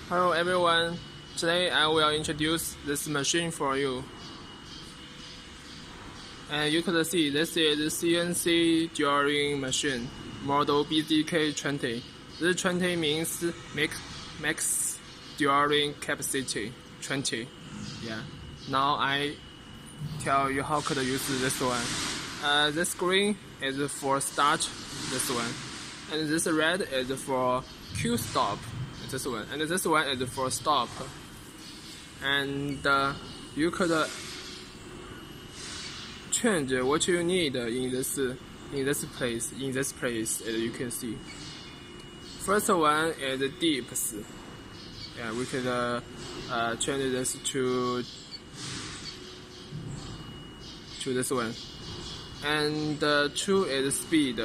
Hello everyone, today I will introduce this machine for you. And you can see this is CNC drawing machine, model BZK20. This 20 means max drawing capacity 20. Yeah. Now I tell you how could use this one. This green is for start, this one. And this red is for Q stop, this one. And this one is for stop. And you could change what you need in this place, as you can see. First one is dips. Yeah, we could change this to this one. And 2 is speed.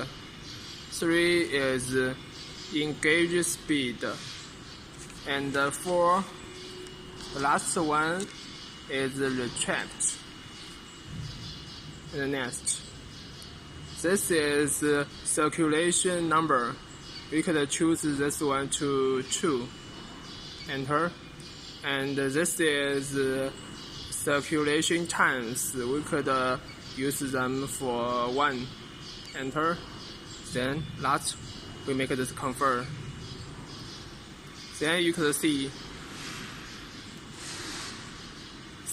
3 is engage speed. And 4, the last one is retract. And next, this is circulation number. We could choose this one to 2. Enter. And this is circulation times. We could use them for 1. Enter. Then last, we make this convert. Then you could see.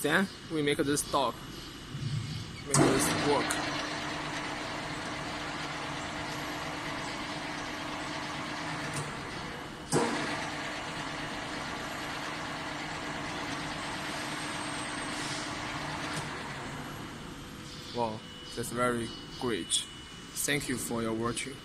Then we make this stop. Make this work. Wow, that's very great. Thank you for your watching.